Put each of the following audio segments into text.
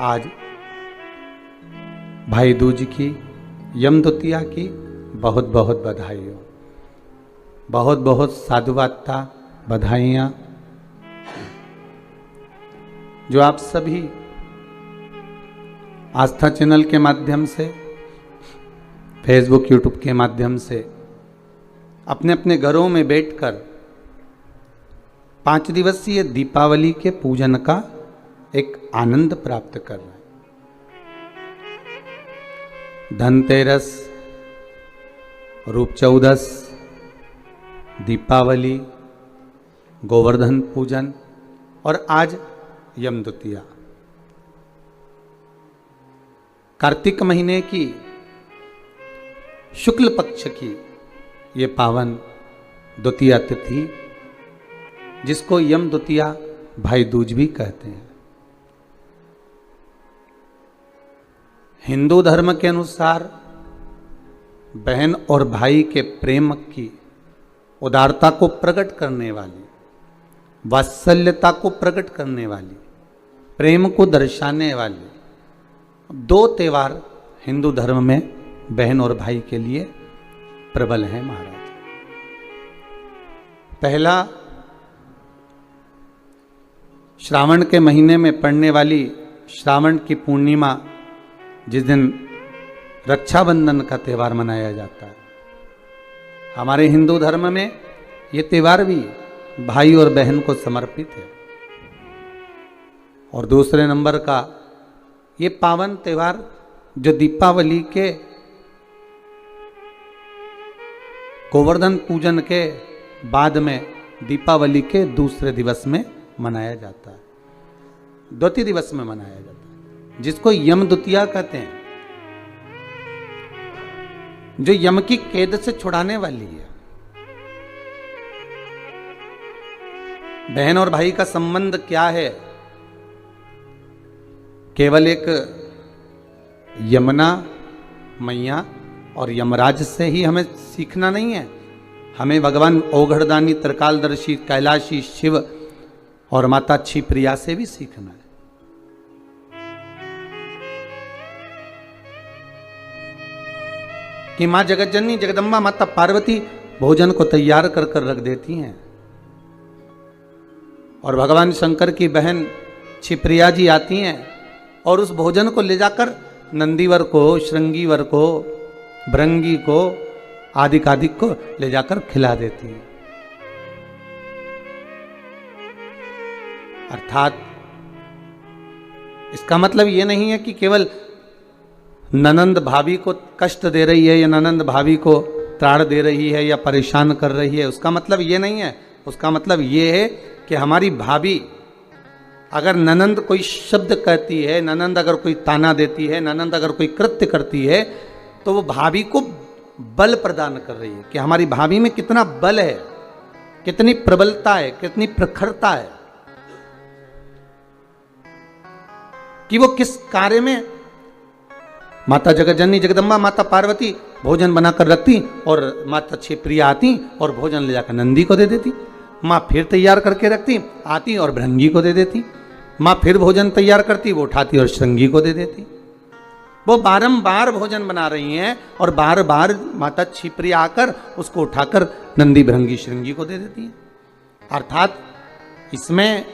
आज भाई दूज की यम द्वितीया की बहुत बहुत बधाई हो, बहुत बहुत साधुवादता, बधाइयाँ जो आप सभी आस्था चैनल के माध्यम से, फेसबुक यूट्यूब के माध्यम से अपने अपने घरों में बैठकर 5 दिवसीय दीपावली के पूजन का एक आनंद प्राप्त कर रहे हैं। धनतेरस, रूप चौदस, दीपावली, गोवर्धन पूजन और आज यम द्वितीया। कार्तिक महीने की शुक्ल पक्ष की ये पावन द्वितीया तिथि, जिसको यम द्वितीया भाई दूज भी कहते हैं। हिंदू धर्म के अनुसार बहन और भाई के प्रेम की उदारता को प्रकट करने वाली, वात्सल्यता को प्रकट करने वाली, प्रेम को दर्शाने वाली 2 त्यौहार हिंदू धर्म में बहन और भाई के लिए प्रबल हैं महाराज। पहला, श्रावण के महीने में पड़ने वाली श्रावण की पूर्णिमा, जिस दिन रक्षाबंधन का त्यौहार मनाया जाता है। हमारे हिंदू धर्म में ये त्यौहार भी भाई और बहन को समर्पित है। और दूसरे नंबर का ये पावन त्यौहार जो दीपावली के गोवर्धन पूजन के बाद में दीपावली के दूसरे दिवस में मनाया जाता है, द्वितीय दिवस में मनाया जाता है, जिसको यम द्वितीया कहते हैं, जो यम की कैद से छुड़ाने वाली है। बहन और भाई का संबंध क्या है? केवल एक यमुना मैया और यमराज से ही हमें सीखना नहीं है, हमें भगवान औघड़दानी, त्रिकालदर्शी, कैलाशी शिव और माता क्षिप्रिया से भी सीखना है। कि मां जगतजननी जगदम्बा माता पार्वती भोजन को तैयार कर कर रख देती हैं और भगवान शंकर की बहन क्षिप्रिया जी आती हैं और उस भोजन को ले जाकर नंदीवर को, श्रृंगीवर को, भृंगी को, आदिकादिक को ले जाकर खिला देती हैं। अर्थात इसका मतलब ये नहीं है कि केवल ननंद भाभी को कष्ट दे रही है या ननंद भाभी को त्राण दे रही है या परेशान कर रही है, उसका मतलब ये नहीं है। उसका मतलब ये है कि हमारी भाभी अगर ननंद कोई शब्द कहती है, ननंद अगर कोई ताना देती है, ननंद अगर कोई कृत्य करती है, तो वो भाभी को बल प्रदान कर रही है कि हमारी भाभी में कितना बल है, कितनी प्रबलता है, कितनी प्रखरता है, कि वो किस कार्य में माता जगतजननी जगदम्बा माता पार्वती भोजन बनाकर रखती और माता क्षिप्रिया आती और भोजन ले जाकर नंदी को दे देती। माँ फिर तैयार करके रखती, आती और भृंगी को दे देती। माँ फिर भोजन तैयार करती, वो उठाती और श्रृंगी को दे देती। वो बारंबार भोजन बना रही हैं और बार बार माता क्षिप्रिया आकर उसको उठाकर नंदी, भृंगी, श्रृंगी को दे देती है। अर्थात इसमें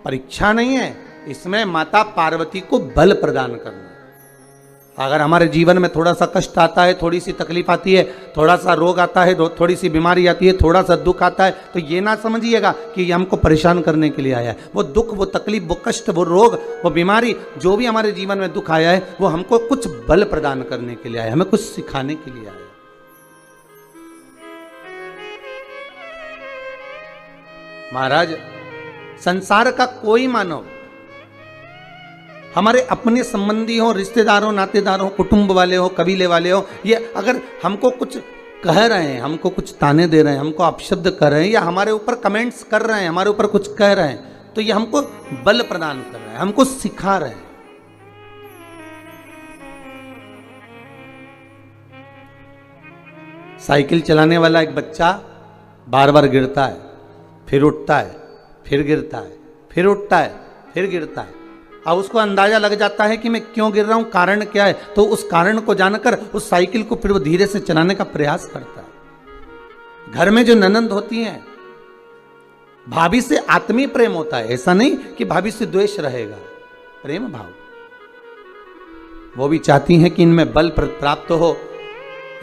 परीक्षा नहीं है, इसमें माता पार्वती को बल प्रदान करना। अगर हमारे जीवन में थोड़ा सा कष्ट आता है, थोड़ी सी तकलीफ आती है, थोड़ा सा रोग आता है, थोड़ी सी बीमारी आती है, थोड़ा सा दुख आता है, तो ये ना समझिएगा कि ये हमको परेशान करने के लिए आया है। वो दुख, वो तकलीफ, वो कष्ट, वो रोग, वो बीमारी, जो भी हमारे जीवन में दुख आया है, वो हमको कुछ बल प्रदान करने के लिए आया है, हमें कुछ सिखाने के लिए आया है। महाराज, संसार का कोई मानव, हमारे अपने संबंधी हो, रिश्तेदारों, नातेदारों, कुटुंब वाले हो, कबीले वाले हो, ये अगर हमको कुछ कह रहे हैं, हमको कुछ ताने दे रहे हैं, हमको अपशब्द कर रहे हैं या हमारे ऊपर कमेंट्स कर रहे हैं, हमारे ऊपर कुछ कह रहे हैं, तो ये हमको बल प्रदान कर रहे हैं, हमको सिखा रहे हैं। साइकिल चलाने वाला एक बच्चा बार बार गिरता है, फिर उठता है, फिर गिरता है, फिर उठता है, फिर गिरता है। अब उसको अंदाजा लग जाता है कि मैं क्यों गिर रहा हूं, कारण क्या है, तो उस कारण को जानकर उस साइकिल को फिर वो धीरे से चलाने का प्रयास करता है। घर में जो ननंद होती हैं, भाभी से आत्मीय प्रेम होता है, ऐसा नहीं कि भाभी से द्वेष रहेगा, प्रेम भाव। वो भी चाहती हैं कि इनमें बल प्राप्त हो,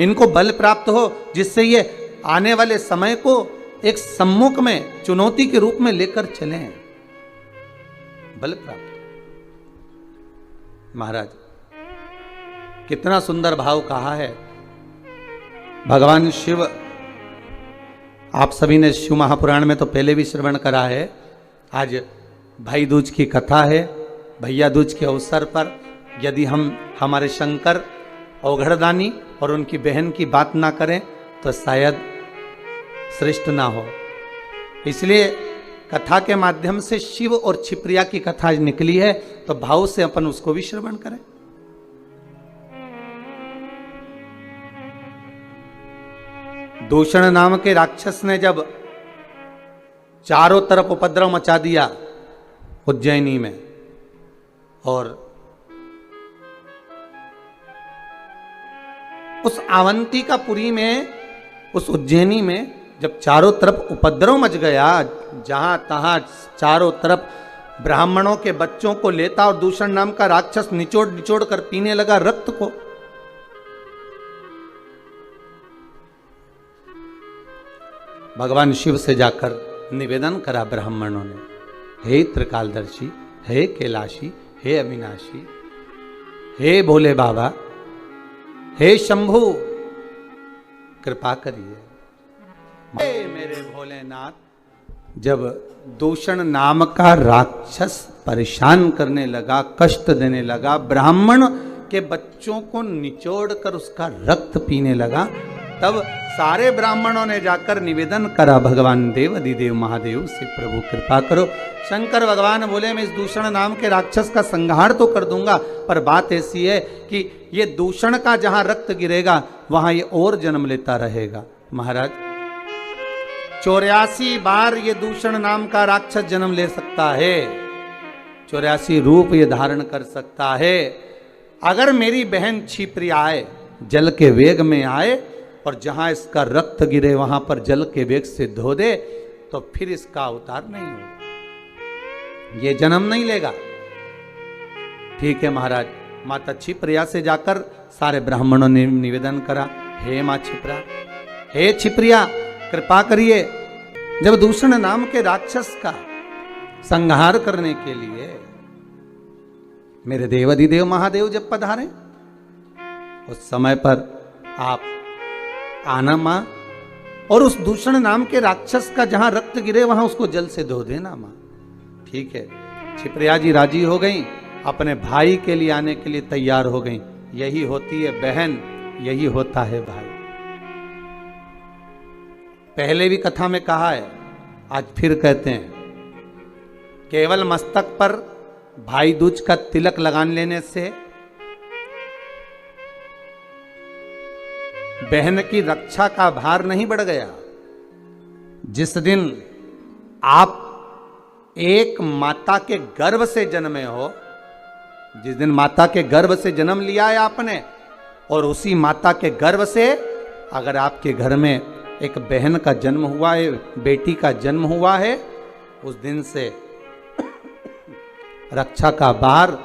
इनको बल प्राप्त हो, जिससे ये आने वाले समय को एक सम्मुख में चुनौती के रूप में लेकर चलें, बल प्राप्त। महाराज कितना सुंदर भाव कहा है भगवान शिव। आप सभी ने शिव महापुराण में तो पहले भी श्रवण करा है। आज भाई दूज की कथा है। भैया दूज के अवसर पर यदि हम हमारे शंकर अवघड़दानी और उनकी बहन की बात ना करें तो शायद श्रेष्ठ ना हो। इसलिए कथा के माध्यम से शिव और छिप्रिया की कथा निकली है, तो भाव से अपन उसको भी श्रवण करें। दूषण नाम के राक्षस ने जब चारों तरफ उपद्रव मचा दिया उज्जैनी में, और उस अवंती का पुरी में, उस उज्जैनी में जब चारों तरफ उपद्रव मच गया, जहां तहां चारों तरफ ब्राह्मणों के बच्चों को लेता और दूषण नाम का राक्षस निचोड़ निचोड़ कर पीने लगा रक्त को। भगवान शिव से जाकर निवेदन करा ब्राह्मणों ने, हे त्रिकालदर्शी, हे कैलाशी, हे अविनाशी, हे भोले बाबा, हे शंभु, कृपा करिए। हे मेरे भोलेनाथ, जब दूषण नाम का राक्षस परेशान करने लगा, कष्ट देने लगा, ब्राह्मण के बच्चों को निचोड़ कर उसका रक्त पीने लगा, तब सारे ब्राह्मणों ने जाकर निवेदन करा भगवान देव अधिदेव महादेव से, प्रभु कृपा करो। शंकर भगवान बोले, मैं इस दूषण नाम के राक्षस का संहार तो कर दूंगा, पर बात ऐसी है कि ये दूषण का जहां रक्त गिरेगा वहां ये और जन्म लेता रहेगा। महाराज 84 बार ये दूषण नाम का राक्षस जन्म ले सकता है, 84 रूप ये धारण कर सकता है। अगर मेरी बहन छिप्रिया आए, जल के वेग में आए और जहां इसका रक्त गिरे वहां पर जल के वेग से धो दे, तो फिर इसका अवतार नहीं होगा, ये जन्म नहीं लेगा। ठीक है महाराज। माता छिप्रिया से जाकर सारे ब्राह्मणों ने निवेदन करा, हे मां छिप्रा, हे छिप्रिया, कृपा करिए। जब दूषण नाम के राक्षस का संहार करने के लिए मेरे देवाधिदेव महादेव जब पधारे, उस समय पर आप आना मां, और उस दूषण नाम के राक्षस का जहां रक्त गिरे वहां उसको जल से धो देना मां। ठीक है। छिप्रिया जी राजी हो गई, अपने भाई के लिए आने के लिए तैयार हो गई। यही होती है बहन, यही होता है भाई। पहले भी कथा में कहा है, आज फिर कहते हैं, केवल मस्तक पर भाई दूज का तिलक लगान लेने से बहन की रक्षा का भार नहीं बढ़ गया। जिस दिन आप एक माता के गर्भ से जन्मे हो, जिस दिन माता के गर्भ से जन्म लिया है आपने, और उसी माता के गर्भ से अगर आपके घर में एक बहन का जन्म हुआ है, बेटी का जन्म हुआ है, उस दिन से रक्षा का भार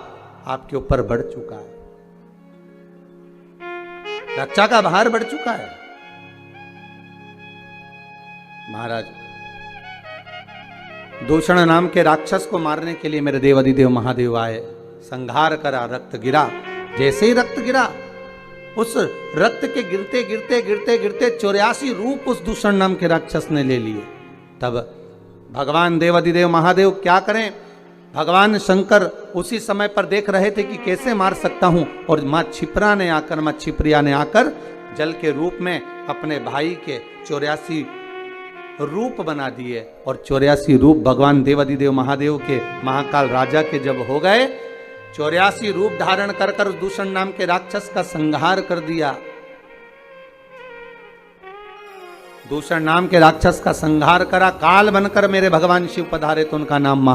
आपके ऊपर बढ़ चुका है, रक्षा का भार बढ़ चुका है। महाराज दूषण नाम के राक्षस को मारने के लिए मेरे देवाधिदेव महादेव आए, संहार करा, रक्त गिरा। जैसे ही रक्त गिरा, उस रक्त के गिरते गिरते गिरते गिरते 84 रूप उस दूषण नाम के राक्षस ने ले लिए। तब भगवान देवाधिदेव महादेव क्या करें, भगवान शंकर उसी समय पर देख रहे थे कि कैसे मार सकता हूं, और मां छिप्रा ने आकर, मां छिप्रिया ने आकर जल के रूप में अपने भाई के 84 रूप बना दिए। और 84 रूप भगवान देवाधिदेव महादेव के, महाकाल राजा के जब हो गए, 84 रूप धारण कर कर उस दूषण नाम के राक्षस का संहार कर दिया। दूषण नाम के राक्षस का संहार करा, काल बनकर मेरे भगवान शिव पधारे, तो उनका नाम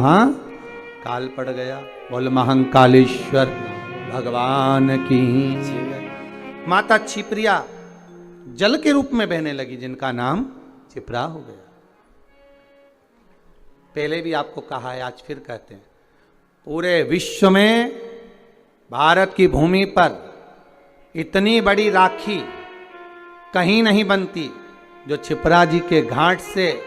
काल पड़ गया। बोल महाकालेश्वर भगवान की। माता छिप्रिया जल के रूप में बहने लगी, जिनका नाम छिप्रा हो गया। पहले भी आपको कहा है, आज फिर कहते हैं, पूरे विश्व में भारत की भूमि पर इतनी बड़ी राखी कहीं नहीं बनती जो छिप्रा जी के घाट से,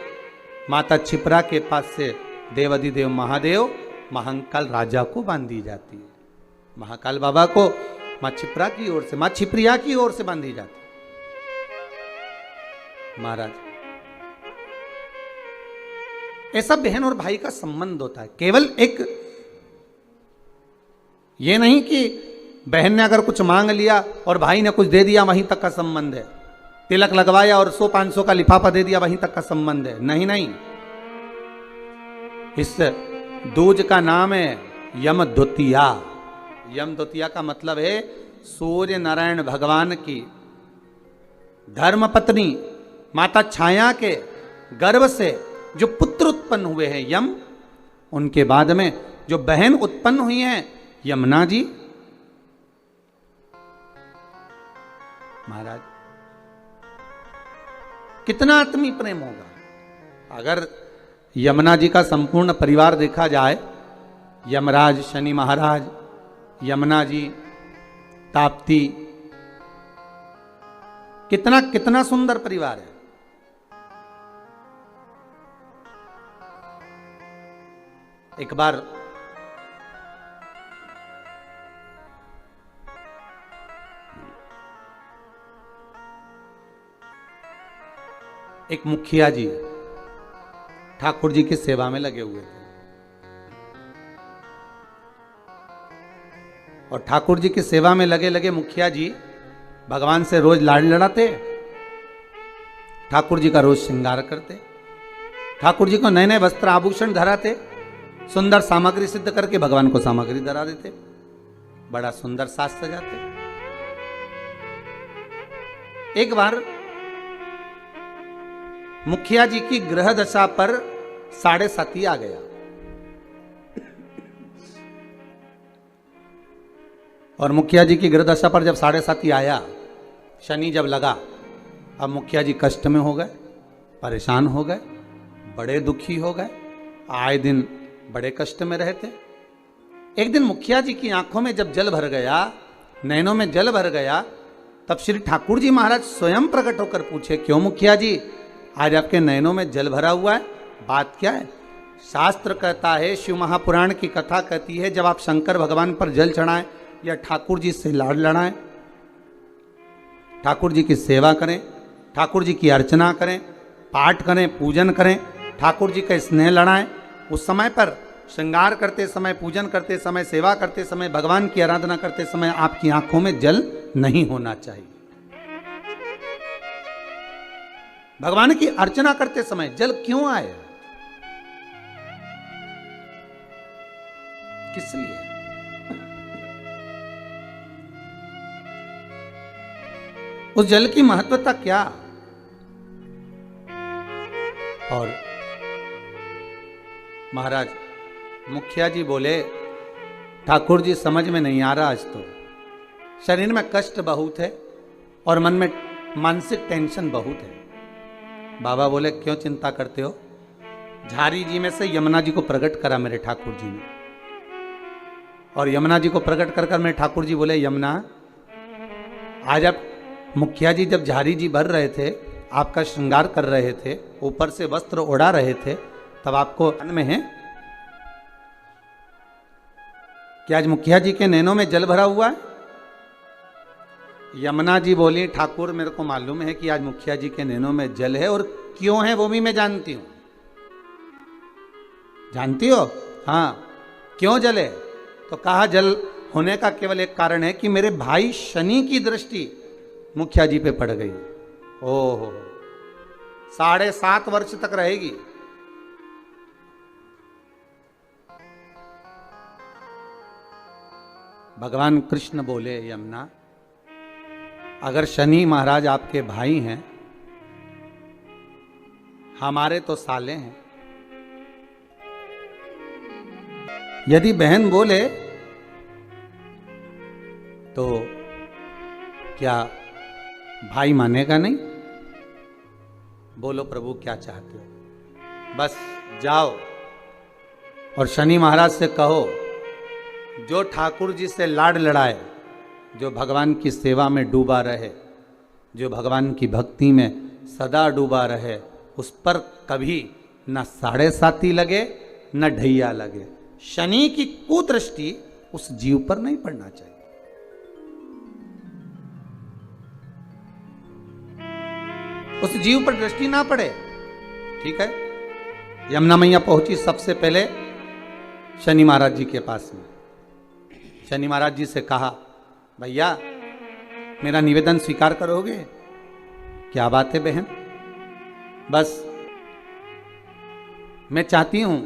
माता छिप्रा के पास से देवाधिदेव महादेव महाकाल राजा को बांधी जाती है। महाकाल बाबा को मां छिप्रा की ओर से, मां छिप्रिया की ओर से बांधी जाती है। महाराज, ऐसा बहन और भाई का संबंध होता है। केवल एक ये नहीं कि बहन ने अगर कुछ मांग लिया और भाई ने कुछ दे दिया, वहीं तक का संबंध है। तिलक लगवाया और 100-500 का लिफाफा दे दिया, वहीं तक का संबंध है। नहीं नहीं, इस दूज का नाम है यम द्वितीया। यम द्वितीया का मतलब है सूर्य नारायण भगवान की धर्म पत्नी माता छाया के गर्भ से जो पुत्र उत्पन्न हुए हैं यम, उनके बाद में जो बहन उत्पन्न हुई हैं यमुना जी। महाराज, कितना आत्मीय प्रेम होगा अगर यमुना जी का संपूर्ण परिवार देखा जाए। यमराज शनि महाराज, यमुना जी, ताप्ती, कितना कितना सुंदर परिवार है। एक बार एक मुखिया जी ठाकुर जी की सेवा में लगे हुए थे और ठाकुर जी की सेवा में लगे लगे मुखिया जी भगवान से रोज लाड़ लड़ाते, ठाकुर जी का रोज श्रृंगार करते, ठाकुर जी को नए नए वस्त्र आभूषण धराते, सुंदर सामग्री सिद्ध करके भगवान को सामग्री धरा देते, बड़ा सुंदर साज सजाते। एक बार मुखिया जी की ग्रह दशा पर 7.5 आ गया और मुखिया जी की ग्रह दशा पर जब 7.5 आया, शनि जब लगा, अब मुखिया जी कष्ट में हो गए, परेशान हो गए, बड़े दुखी हो गए, आए दिन बड़े कष्ट में रहते। एक दिन मुखिया जी की आंखों में जब जल भर गया, नैनों में जल भर गया, तब श्री ठाकुर जी महाराज स्वयं प्रकट होकर पूछे, क्यों मुखिया जी आज आपके नैनों में जल भरा हुआ है, बात क्या है? शास्त्र कहता है, शिव महापुराण की कथा कहती है, जब आप शंकर भगवान पर जल चढ़ाएं या ठाकुर जी से लाड़ लड़ाएं, ठाकुर जी की सेवा करें, ठाकुर जी की अर्चना करें, पाठ करें, पूजन करें, ठाकुर जी का स्नेह लड़ाएं, उस समय पर श्रृंगार करते समय, पूजन करते समय, सेवा करते समय, भगवान की आराधना करते समय आपकी आंखों में जल नहीं होना चाहिए। भगवान की अर्चना करते समय जल क्यों आए, किस लिए? उस जल की महत्वता क्या? और महाराज मुखिया जी बोले, ठाकुर जी समझ में नहीं आ रहा, आज तो शरीर में कष्ट बहुत है और मन में मानसिक टेंशन बहुत है। बाबा बोले, क्यों चिंता करते हो? झारी जी में से यमुना जी को प्रकट करा मेरे ठाकुर जी ने, और यमुना जी को प्रकट कर मेरे ठाकुर जी बोले, यमुना आज आप मुखिया जी जब झारी जी भर रहे थे, आपका श्रृंगार कर रहे थे, ऊपर से वस्त्र ओढ़ा रहे थे, तब आपको मन में है कि आज मुखिया जी के नैनों में जल भरा हुआ है? यमुना जी बोली, ठाकुर मेरे को मालूम है कि आज मुखिया जी के नैनों में जल है, और क्यों है वो भी मैं जानती हूं। जानती हो? हाँ, क्यों जल है? तो कहा, जल होने का केवल एक कारण है कि मेरे भाई शनि की दृष्टि मुखिया जी पे पड़ गई। ओहो, 7.5 वर्ष तक रहेगी। भगवान कृष्ण बोले, यमुना अगर शनि महाराज आपके भाई हैं, हमारे तो साले हैं, यदि बहन बोले तो क्या भाई मानेगा नहीं? बोलो प्रभु क्या चाहते हो? बस जाओ और शनि महाराज से कहो, जो ठाकुर जी से लाड लड़ाए, जो भगवान की सेवा में डूबा रहे, जो भगवान की भक्ति में सदा डूबा रहे, उस पर कभी न 7.5 लगे न ढैया लगे। शनि की कुदृष्टि उस जीव पर नहीं पड़ना चाहिए। उस जीव पर दृष्टि ना पड़े। ठीक है। यमुना मैया पहुंची सबसे पहले शनि महाराज जी के पास में। शनि महाराज जी से कहा, भैया मेरा निवेदन स्वीकार करोगे? क्या बात है बहन? बस मैं चाहती हूं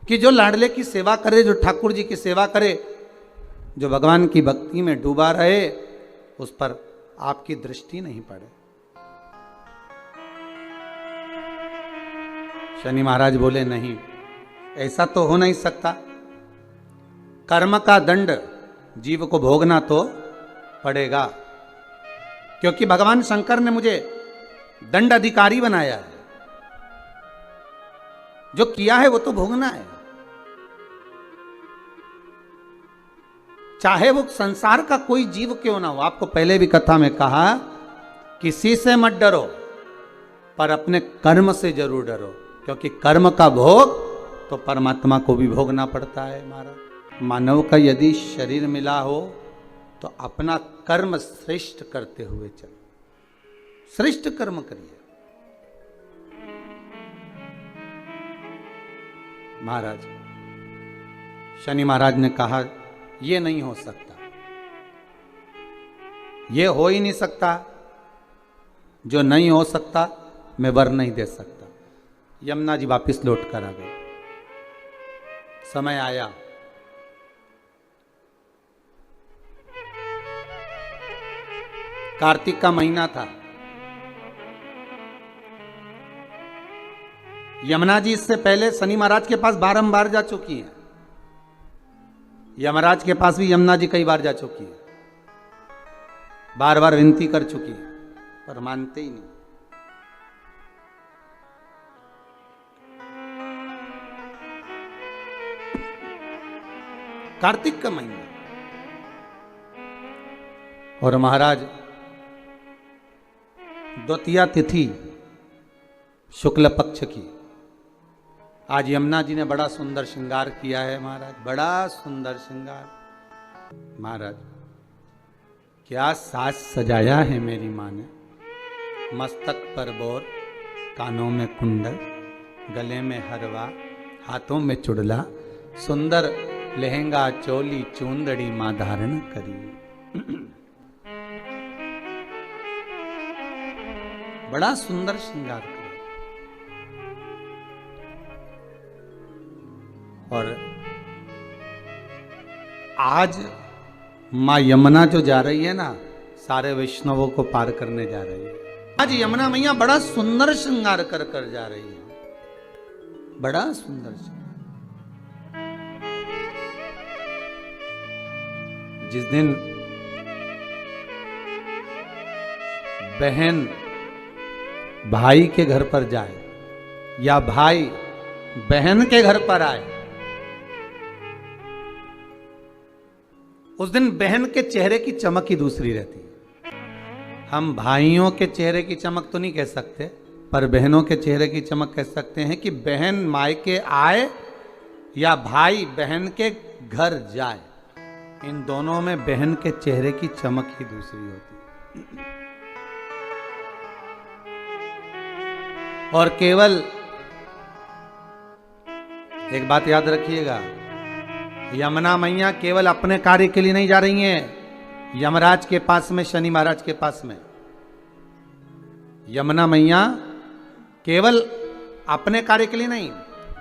कि जो लाडले की सेवा करे, जो ठाकुर जी की सेवा करे, जो भगवान की भक्ति में डूबा रहे, उस पर आपकी दृष्टि नहीं पड़े। शनि महाराज बोले, नहीं, ऐसा तो हो नहीं सकता। कर्म का दंड जीव को भोगना तो पड़ेगा, क्योंकि भगवान शंकर ने मुझे दंड अधिकारी बनाया है। जो किया है वो तो भोगना है, चाहे वो संसार का कोई जीव क्यों ना हो। आपको पहले भी कथा में कहा, किसी से मत डरो, पर अपने कर्म से जरूर डरो, क्योंकि कर्म का भोग तो परमात्मा को भी भोगना पड़ता है। महाराज, मानव का यदि शरीर मिला हो तो अपना कर्म श्रेष्ठ करते हुए चलो, श्रेष्ठ कर्म करिए। महाराज, शनि महाराज ने कहा, ये नहीं हो सकता, ये हो ही नहीं सकता। जो नहीं हो सकता मैं वर नहीं दे सकता। यमुना जी वापिस लौट कर आ गए। समय आया, कार्तिक का महीना था। यमुना जी इससे पहले शनि महाराज के पास बारंबार जा चुकी हैं। यमराज के पास भी यमुना जी कई बार जा चुकी है, बार बार विनती कर चुकी है, पर मानते ही नहीं। कार्तिक का महीना और महाराज द्वितीया तिथि शुक्ल पक्ष की। आज यमुना जी ने बड़ा सुंदर श्रृंगार किया है। महाराज, बड़ा सुंदर श्रृंगार। महाराज, क्या साज सजाया है मेरी माँ ने। मस्तक पर बोर, कानों में कुंडल, गले में हरवा, हाथों में चुड़ला, सुंदर लहंगा चोली चूंदड़ी मां धारण करी। बड़ा सुंदर श्रृंगार किया। और आज मां यमुना जो जा रही है ना, सारे वैष्णवों को पार करने जा रही है। आज यमुना मैया बड़ा सुंदर श्रृंगार कर कर जा रही है, बड़ा सुंदर श्रृंगार। जिस दिन बहन भाई के घर पर जाए या भाई बहन के घर पर आए, उस दिन बहन के चेहरे की चमक ही दूसरी रहती है। हम भाइयों के चेहरे की चमक तो नहीं कह सकते, पर बहनों के चेहरे की चमक कह सकते हैं कि बहन मायके आए या भाई बहन के घर जाए, इन दोनों में बहन के चेहरे की चमक ही दूसरी होती है। और केवल एक बात याद रखिएगा, यमुना मैया केवल अपने कार्य के लिए नहीं जा रही हैं यमराज के पास में, शनि महाराज के पास में। यमुना मैया केवल अपने कार्य के लिए नहीं,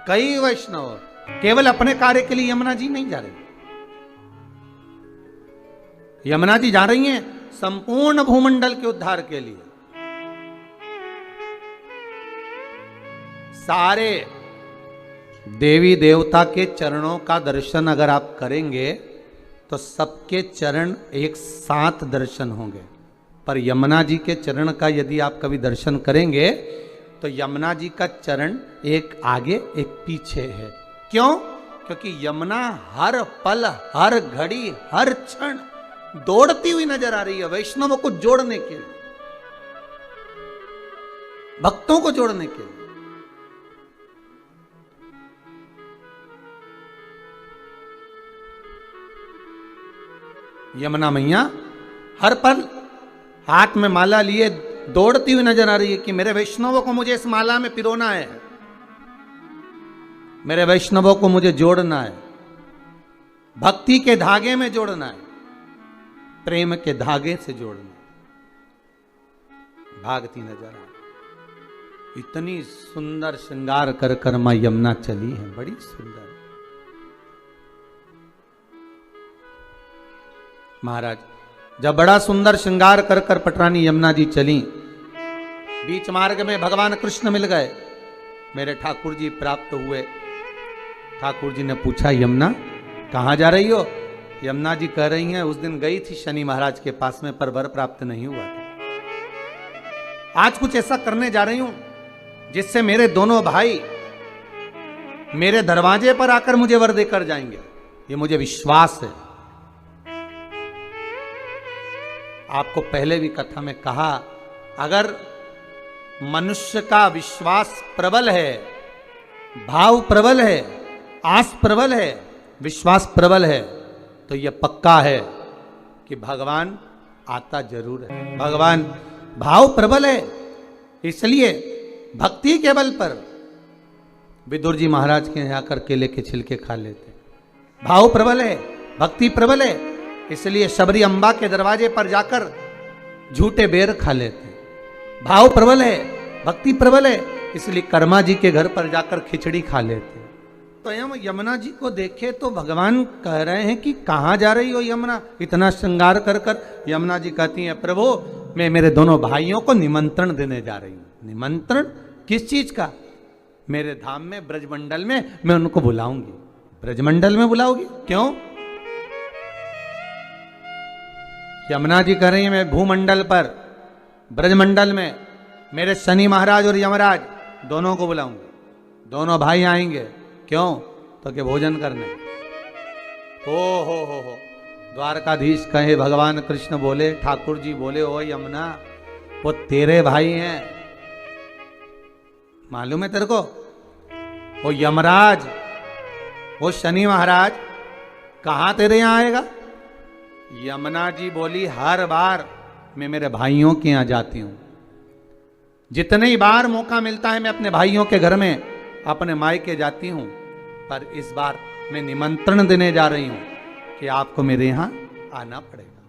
कई वैष्णव केवल अपने कार्य के लिए यमुना जी नहीं जा रही। यमुना जी जा रही हैं संपूर्ण भूमंडल के उद्धार के लिए। सारे देवी देवता के चरणों का दर्शन अगर आप करेंगे तो सबके चरण एक साथ दर्शन होंगे, पर यमुना जी के चरण का यदि आप कभी दर्शन करेंगे तो यमुना जी का चरण एक आगे एक पीछे है। क्यों? क्योंकि यमुना हर पल हर घड़ी हर क्षण दौड़ती हुई नजर आ रही है वैष्णवों को जोड़ने के लिए, भक्तों को जोड़ने के लिए। यमुना मैया हर पल हाथ में माला लिए दौड़ती हुई नजर आ रही है कि मेरे वैष्णवों को मुझे इस माला में पिरोना है, मेरे वैष्णवों को मुझे जोड़ना है, भक्ति के धागे में जोड़ना है, प्रेम के धागे से जोड़ना है। भागती नजर आ रही, इतनी सुंदर श्रृंगार कर कर मां यमुना चली है, बड़ी सुंदर। महाराज जब बड़ा सुंदर श्रृंगार कर कर पटरानी यमुना जी चली, बीच मार्ग में भगवान कृष्ण मिल गए, मेरे ठाकुर जी प्राप्त हुए। ठाकुर जी ने पूछा यमुना कहाँ जा रही हो? यमुना जी कह रही हैं उस दिन गई थी शनि महाराज के पास में पर वर प्राप्त नहीं हुआ था। आज कुछ ऐसा करने जा रही हूं जिससे मेरे दोनों भाई मेरे दरवाजे पर आकर मुझे वर देकर जाएंगे, ये मुझे विश्वास है। आपको पहले भी कथा में कहा, अगर मनुष्य का विश्वास प्रबल है, भाव प्रबल है, आस प्रबल है, विश्वास प्रबल है, तो यह पक्का है कि भगवान आता जरूर है। भगवान भाव प्रबल है, इसलिए भक्ति के बल पर विदुर जी महाराज के यहाँ आकर केले के छिलके खा लेते। भाव प्रबल है, भक्ति प्रबल है, इसलिए शबरी अम्बा के दरवाजे पर जाकर झूठे बेर खा लेते। भाव प्रबल है, भक्ति प्रबल है, इसलिए कर्मा जी के घर पर जाकर खिचड़ी खा लेते। तो हम यमुना जी को देखे तो भगवान कह रहे हैं कि कहाँ जा रही हो यमुना, इतना श्रृंगार कर कर। यमुना जी कहती हैं प्रभु मैं मेरे दोनों भाइयों को निमंत्रण देने जा रही हूँ। निमंत्रण किस चीज का? मेरे धाम में ब्रजमंडल में मैं उनको बुलाऊंगी। ब्रजमंडल में बुलाओगी? क्यों? यमुना जी कह रही है मैं भूमंडल पर ब्रजमंडल में मेरे शनि महाराज और यमराज दोनों को बुलाऊंगी, दोनों भाई आएंगे। क्यों? तो कि भोजन करने। हो द्वारकाधीश कहे, भगवान कृष्ण बोले, ठाकुर जी बोले, ओ यमुना वो तेरे भाई हैं, मालूम है तेरे को? वो यमराज, वो शनि महाराज कहां तेरे यहां आएगा? यमुना जी बोली हर बार मैं मेरे भाइयों के यहां जाती हूं, जितने ही बार मौका मिलता है मैं अपने भाइयों के घर में अपने मायके जाती हूं, पर इस बार मैं निमंत्रण देने जा रही हूं कि आपको मेरे यहां आना पड़ेगा,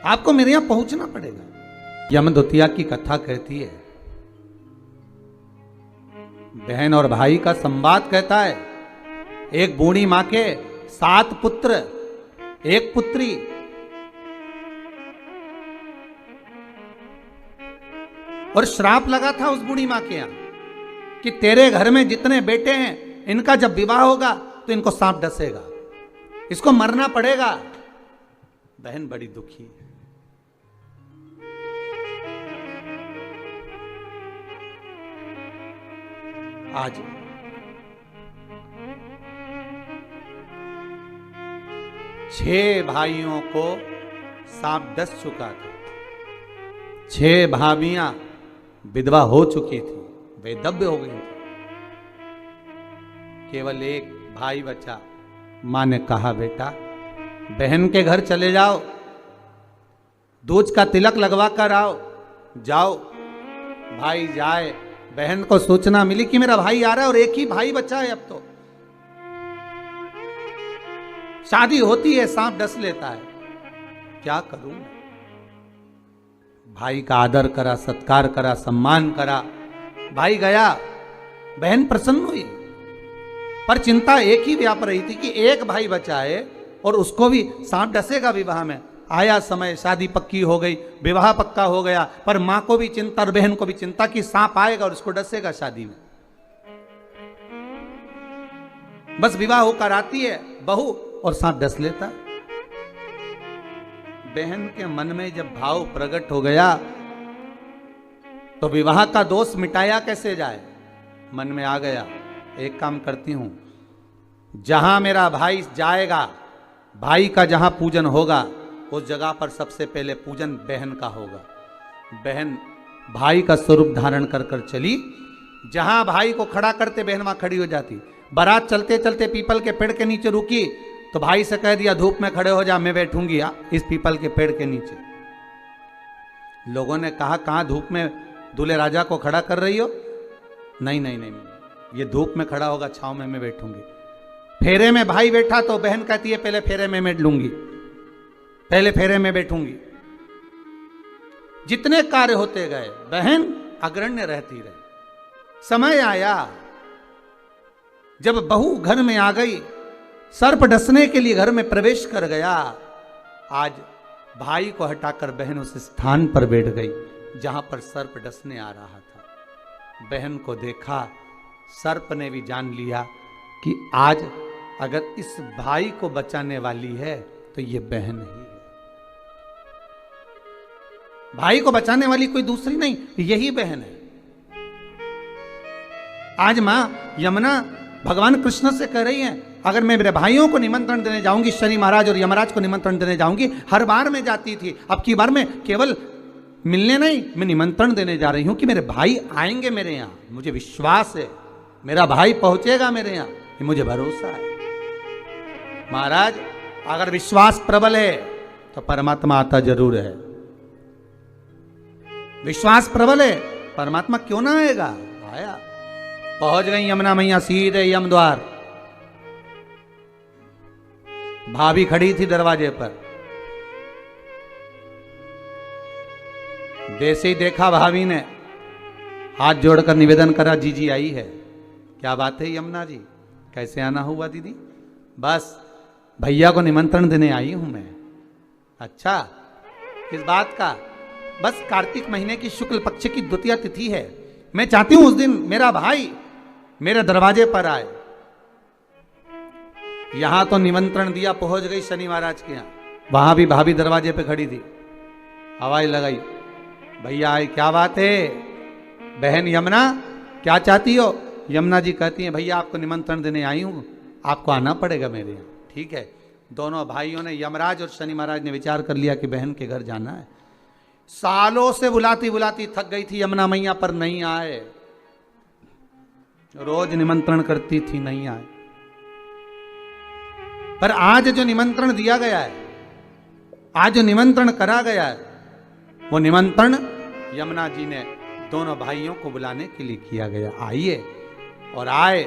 आपको मेरे यहां पहुंचना पड़ेगा। यमदूतिया की कथा कहती है, बहन और भाई का संवाद कहता है, एक बूढ़ी मां के 7 पुत्र 1 पुत्री, और श्राप लगा था उस बूढ़ी मां के यहां कि तेरे घर में जितने बेटे हैं इनका जब विवाह होगा तो इनको सांप डसेगा, इसको मरना पड़ेगा। बहन बड़ी दुखी है। आज 6 भाइयों को सांप डस चुका था, 6 भाभियां विधवा हो चुकी थी, वैधव्य हो गई थी, केवल एक भाई बचा। मां ने कहा बेटा बहन के घर चले जाओ, दूज का तिलक लगवा कर आओ, जाओ। भाई जाए, बहन को सूचना मिली कि मेरा भाई आ रहा है और एक ही भाई बचा है, अब तो शादी होती है सांप डस लेता है, क्या करूं? भाई का आदर करा, सत्कार करा, सम्मान करा, भाई गया, बहन प्रसन्न हुई, पर चिंता एक ही व्याप रही थी कि एक भाई बचा है और उसको भी सांप डसेगा विवाह में। आया समय, शादी पक्की हो गई, विवाह पक्का हो गया, पर मां को भी चिंता और बहन को भी चिंता कि सांप आएगा और उसको डसेगा शादी में। बस विवाह होकर आती है बहू और सांप डस लेता। बहन के मन में जब भाव प्रकट हो गया तो विवाह का दोष मिटाया कैसे जाए, मन में आ गया एक काम करती हूं, जहां मेरा भाई जाएगा, भाई का जहां पूजन होगा उस जगह पर सबसे पहले पूजन बहन का होगा। बहन भाई का स्वरूप धारण कर कर चली, जहां भाई को खड़ा करते बहन वहां खड़ी हो जाती। बारात चलते चलते पीपल के पेड़ के नीचे रुकी तो भाई से कह दिया धूप में खड़े हो जा, मैं बैठूंगी इस पीपल के पेड़ के नीचे। लोगों ने कहा कहां धूप में दूल्हे राजा को खड़ा कर रही हो? नहीं नहीं नहीं, ये धूप में खड़ा होगा, छांव में मैं बैठूंगी। फेरे में भाई बैठा तो बहन कहती है पहले फेरे में मैं लूंगी, पहले फेरे में बैठूंगी। जितने कार्य होते गए बहन अग्रण्य रहती रही। समय आया जब बहू घर में आ गई, सर्प डसने के लिए घर में प्रवेश कर गया। आज भाई को हटाकर बहन उस स्थान पर बैठ गई जहां पर सर्प डसने आ रहा था। बहन को देखा, सर्प ने भी जान लिया कि आज अगर इस भाई को बचाने वाली है तो ये बहन ही है। भाई को बचाने वाली कोई दूसरी नहीं, यही बहन है। आज मां यमुना भगवान कृष्ण से कह रही है अगर मैं मेरे भाइयों को निमंत्रण देने जाऊंगी, शनि महाराज और यमराज को निमंत्रण देने जाऊंगी, हर बार मैं जाती थी, अब की बार मैं केवल मिलने नहीं, मैं निमंत्रण देने जा रही हूं कि मेरे भाई आएंगे मेरे यहां, मुझे विश्वास है मेरा भाई पहुंचेगा मेरे यहां, ये मुझे भरोसा है। महाराज अगर विश्वास प्रबल है तो परमात्मा आता जरूर है। विश्वास प्रबल है, परमात्मा क्यों ना आएगा? आया। पहुंच गई यमुना मैया सीधे यम द्वार। भाभी खड़ी थी दरवाजे पर। जैसे ही देखा भाभी ने हाथ जोड़कर निवेदन करा, जीजी आई है। क्या बात है यमुना जी, कैसे आना हुआ दीदी? बस भैया को निमंत्रण देने आई हूं मैं। अच्छा, किस बात का? बस कार्तिक महीने की शुक्ल पक्ष की द्वितीय तिथि है, मैं चाहती हूं उस दिन मेरा भाई मेरे दरवाजे पर आए। यहां तो निमंत्रण दिया, पहुंच गई शनि महाराज के यहां, वहां भी भाभी दरवाजे पे खड़ी थी। आवाज लगाई, भैया आए। क्या बात है बहन यमुना, क्या चाहती हो? यमुना जी कहती हैं भैया आपको निमंत्रण देने आई हूं, आपको आना पड़ेगा मेरे यहाँ। ठीक है। दोनों भाइयों ने, यमराज और शनि महाराज ने विचार कर लिया कि बहन के घर जाना है। सालों से बुलाती बुलाती थक गई थी यमुना मैया, पर नहीं आए। रोज निमंत्रण करती थी, नहीं आए। पर आज जो निमंत्रण दिया गया है, आज जो निमंत्रण करा गया है, वो निमंत्रण यमुना जी ने दोनों भाइयों को बुलाने के लिए किया गया। आइए। और आए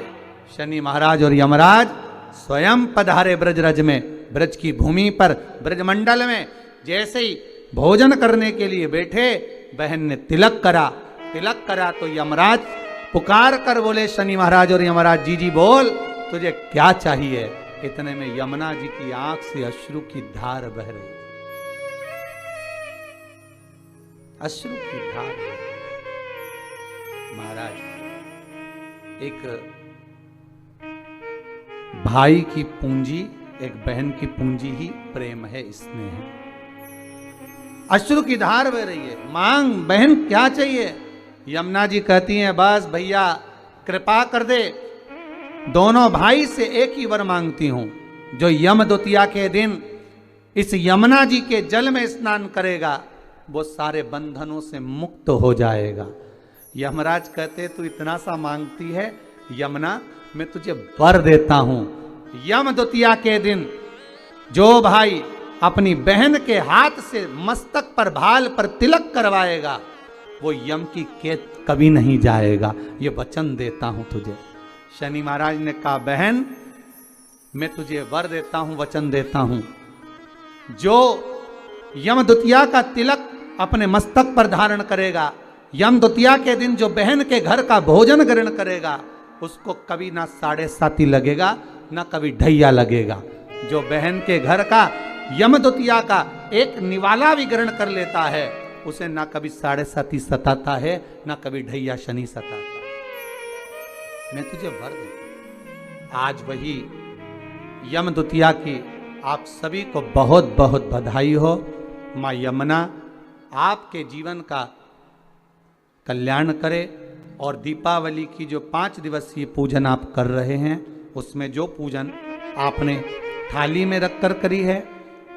शनि महाराज और यमराज स्वयं पधारे ब्रजरज में, ब्रज की भूमि पर, ब्रजमंडल में। जैसे ही भोजन करने के लिए बैठे, बहन ने तिलक करा। तिलक करा तो यमराज पुकार कर बोले, शनि महाराज और यमराज, जी जी बोल तुझे क्या चाहिए? इतने में यमुना जी की आंख से अश्रु की धार बह रही, अश्रु की धार। महाराज, एक भाई की पूंजी, एक बहन की पूंजी ही प्रेम है, स्नेह है। अश्रु की धार बह रही है। मांग बहन क्या चाहिए? यमुना जी कहती हैं बस भैया कृपा कर दे, दोनों भाई से एक ही वर मांगती हूं, जो यम द्वितीया के दिन इस यमुना जी के जल में स्नान करेगा वो सारे बंधनों से मुक्त हो जाएगा। यमराज कहते तू इतना सा मांगती है यमुना, मैं तुझे वर देता हूं। यम द्वितीया के दिन जो भाई अपनी बहन के हाथ से मस्तक पर, भाल पर तिलक करवाएगा, वो यम की कैद कभी नहीं जाएगा, ये वचन देता हूं तुझे। शनि महाराज ने कहा बहन मैं तुझे वर देता हूं, वचन देता हूं, जो यम द्वितीया का तिलक अपने मस्तक पर धारण करेगा, यम द्वितीया के दिन जो बहन के घर का भोजन ग्रहण करेगा, उसको कभी ना 7.5 लगेगा, ना कभी ढैया लगेगा। जो बहन के घर का यम द्वितीया का एक निवाला भी ग्रहण कर लेता है, उसे ना कभी 7.5 सताता है, ना कभी ढैया शनि सताता। मैं तुझे वर देता। आज वही यम द्वितीया की आप सभी को बहुत बहुत बधाई हो। माँ यमुना आपके जीवन का कल्याण करे और दीपावली की जो 5 दिवसीय पूजन आप कर रहे हैं उसमें जो पूजन आपने थाली में रखकर करी है,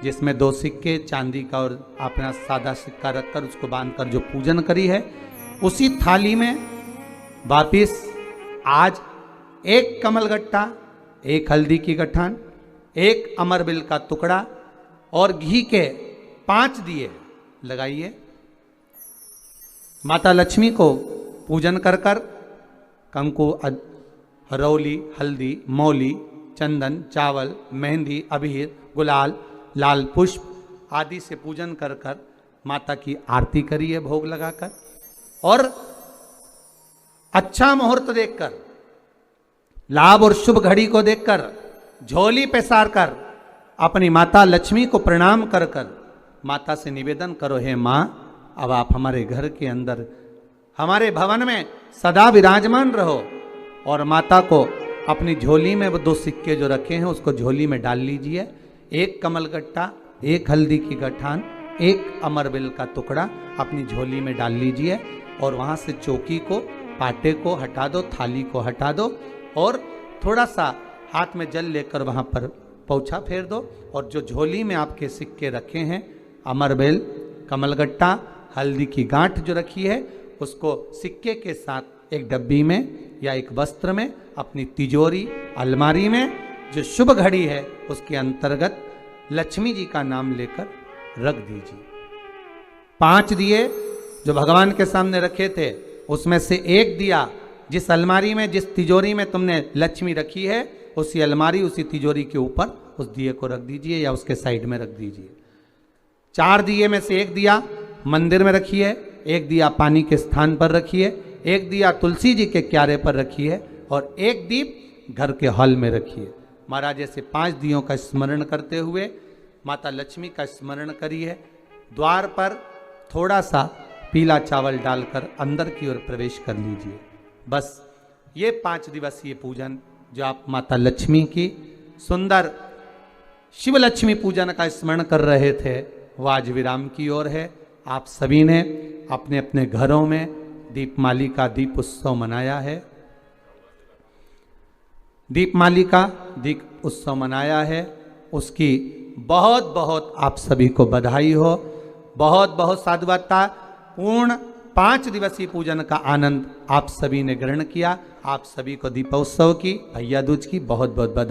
जिसमें 2 सिक्के चांदी का और अपना सादा सिक्का रखकर उसको बांधकर जो पूजन करी है, उसी थाली में वापिस आज 1 कमलगट्टा, 1 हल्दी की गठान, 1 अमरबिल का टुकड़ा और घी के 5 दिए लगाइए। माता लक्ष्मी को पूजन कर कर कंकु, हरौली, हल्दी, मौली, चंदन, चावल, मेहंदी, अबीर, गुलाल, लाल पुष्प आदि से पूजन कर कर माता की आरती करिए भोग लगाकर, और अच्छा मुहूर्त देखकर, लाभ और शुभ घड़ी को देखकर झोली पे सार कर अपनी माता लक्ष्मी को प्रणाम कर कर माता से निवेदन करो, हे माँ अब आप हमारे घर के अंदर, हमारे भवन में सदा विराजमान रहो। और माता को अपनी झोली में वो 2 सिक्के जो रखे हैं उसको झोली में डाल लीजिए। 1 कमलगट्टा, 1 हल्दी की गठान, 1 अमरबिल का टुकड़ा अपनी झोली में डाल लीजिए और वहाँ से चौकी को, पाटे को हटा दो, थाली को हटा दो और थोड़ा सा हाथ में जल लेकर वहाँ पर पोंछा फेर दो। और जो झोली में आपके सिक्के रखे हैं, अमरबिल, कमलगट्टा, हल्दी की गांठ जो रखी है, उसको सिक्के के साथ एक डब्बी में या एक वस्त्र में अपनी तिजोरी, अलमारी में जो शुभ घड़ी है उसके अंतर्गत लक्ष्मी जी का नाम लेकर रख दीजिए। 5 दिए जो भगवान के सामने रखे थे उसमें से 1 दिया जिस अलमारी में, जिस तिजोरी में तुमने लक्ष्मी रखी है, उसी अलमारी, उसी तिजोरी के ऊपर उस दिए को रख दीजिए या उसके साइड में रख दीजिए। 4 दिए में से 1 दिया मंदिर में रखिए, 1 दिया पानी के स्थान पर रखिए, 1 दिया तुलसी जी के क्यारे पर रखिए और 1 दीप घर के हॉल में रखिए। महाराज ऐसे 5 दियों का स्मरण करते हुए माता लक्ष्मी का स्मरण करिए। द्वार पर थोड़ा सा पीला चावल डालकर अंदर की ओर प्रवेश कर लीजिए। बस ये 5 दिवसीय पूजन जो आप माता लक्ष्मी की सुंदर शिव लक्ष्मी पूजन का स्मरण कर रहे थे वो आज विराम की ओर है। आप सभी ने अपने अपने घरों में दीपमाली का दीप उत्सव मनाया है, दीपमाली का दीप उत्सव मनाया है, उसकी बहुत बहुत आप सभी को बधाई हो। बहुत बहुत साधुवादता पूर्ण 5 दिवसीय पूजन का आनंद आप सभी ने ग्रहण किया। आप सभी को दीपोत्सव की, भैया दूज की बहुत बहुत बधाई।